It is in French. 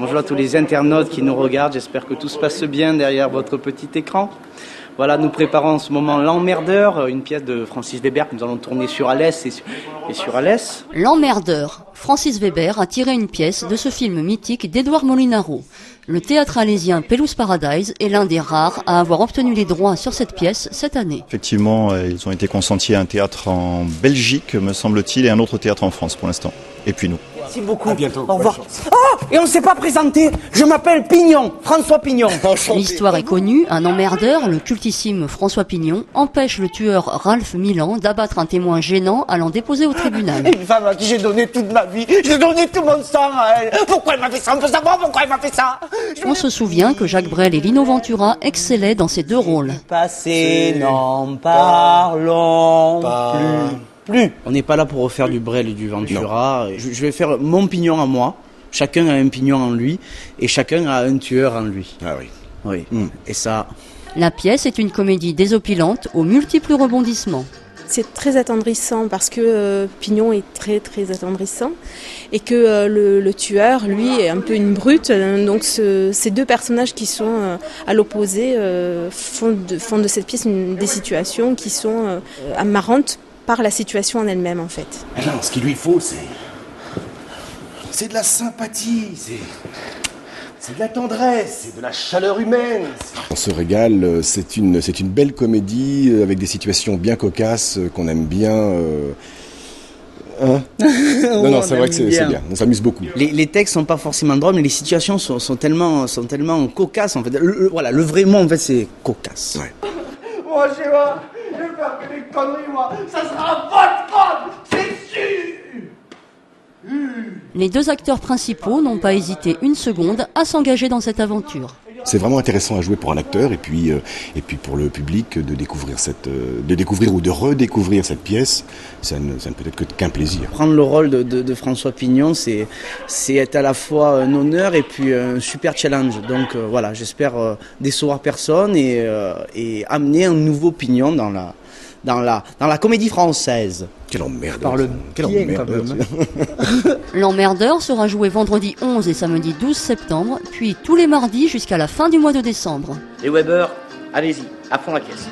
Bonjour à tous les internautes qui nous regardent, j'espère que tout se passe bien derrière votre petit écran. Voilà, nous préparons en ce moment L'Emmerdeur, une pièce de Francis Weber que nous allons tourner sur Alès et sur Alès. L'Emmerdeur. Francis Weber a tiré une pièce de ce film mythique d'Édouard Molinaro. Le théâtre alésien Pelouse Paradise est l'un des rares à avoir obtenu les droits sur cette pièce cette année. Effectivement, ils ont été consentis à un théâtre en Belgique, me semble-t-il, et un autre théâtre en France pour l'instant. Et puis nous. Merci beaucoup. À bientôt. Au revoir. Oh, et on ne s'est pas présenté. Je m'appelle Pignon, François Pignon. L'histoire est connue. Un emmerdeur, le cultissime François Pignon, empêche le tueur Ralph Milan d'abattre un témoin gênant allant déposer au tribunal. Une femme à qui j'ai donné toute ma vie. J'ai donné tout mon sang à elle. Pourquoi elle m'a fait ça? On peut savoir pourquoi elle m'a fait ça? On se souvient que Jacques Brel et Lino Ventura excellaient dans ces deux rôles. Passé, n'en parlons plus. On n'est pas là pour refaire du Brel et du Ventura. Je vais faire mon pignon à moi. Chacun a un pignon en lui et chacun a un tueur en lui. Ah oui. Oui. Et ça... La pièce est une comédie désopilante aux multiples rebondissements. C'est très attendrissant parce que Pignon est très très attendrissant et que le tueur, lui, est un peu une brute. Donc ces deux personnages qui sont à l'opposé font de cette pièce des situations qui sont marrantes par la situation en elle-même en fait. Ah non, ce qu'il lui faut, c'est de la sympathie, c'est de la tendresse, c'est de la chaleur humaine. On se régale, c'est une belle comédie avec des situations bien cocasses qu'on aime bien. Non, c'est vrai que c'est bien, on s'amuse beaucoup. Les textes sont pas forcément drôles, mais les situations sont tellement cocasses en fait. Le vrai mot en fait c'est cocasse. Ouais. Moi je vais faire que des conneries, moi. Ça sera votre faute, c'est sûr. Les deux acteurs principaux n'ont pas hésité une seconde à s'engager dans cette aventure. C'est vraiment intéressant à jouer pour un acteur et puis pour le public de découvrir ou de redécouvrir cette pièce, ça ne peut être qu'un plaisir. Prendre le rôle de François Pignon, c'est être à la fois un honneur et puis un super challenge. Donc voilà, j'espère décevoir personne et amener un nouveau Pignon dans la comédie française. Quelle emmerde. Quelle emmerde. L'Emmerdeur sera joué vendredi 11 et samedi 12 septembre, puis tous les mardis jusqu'à la fin du mois de décembre. Les Weber, allez-y, à fond la caisse.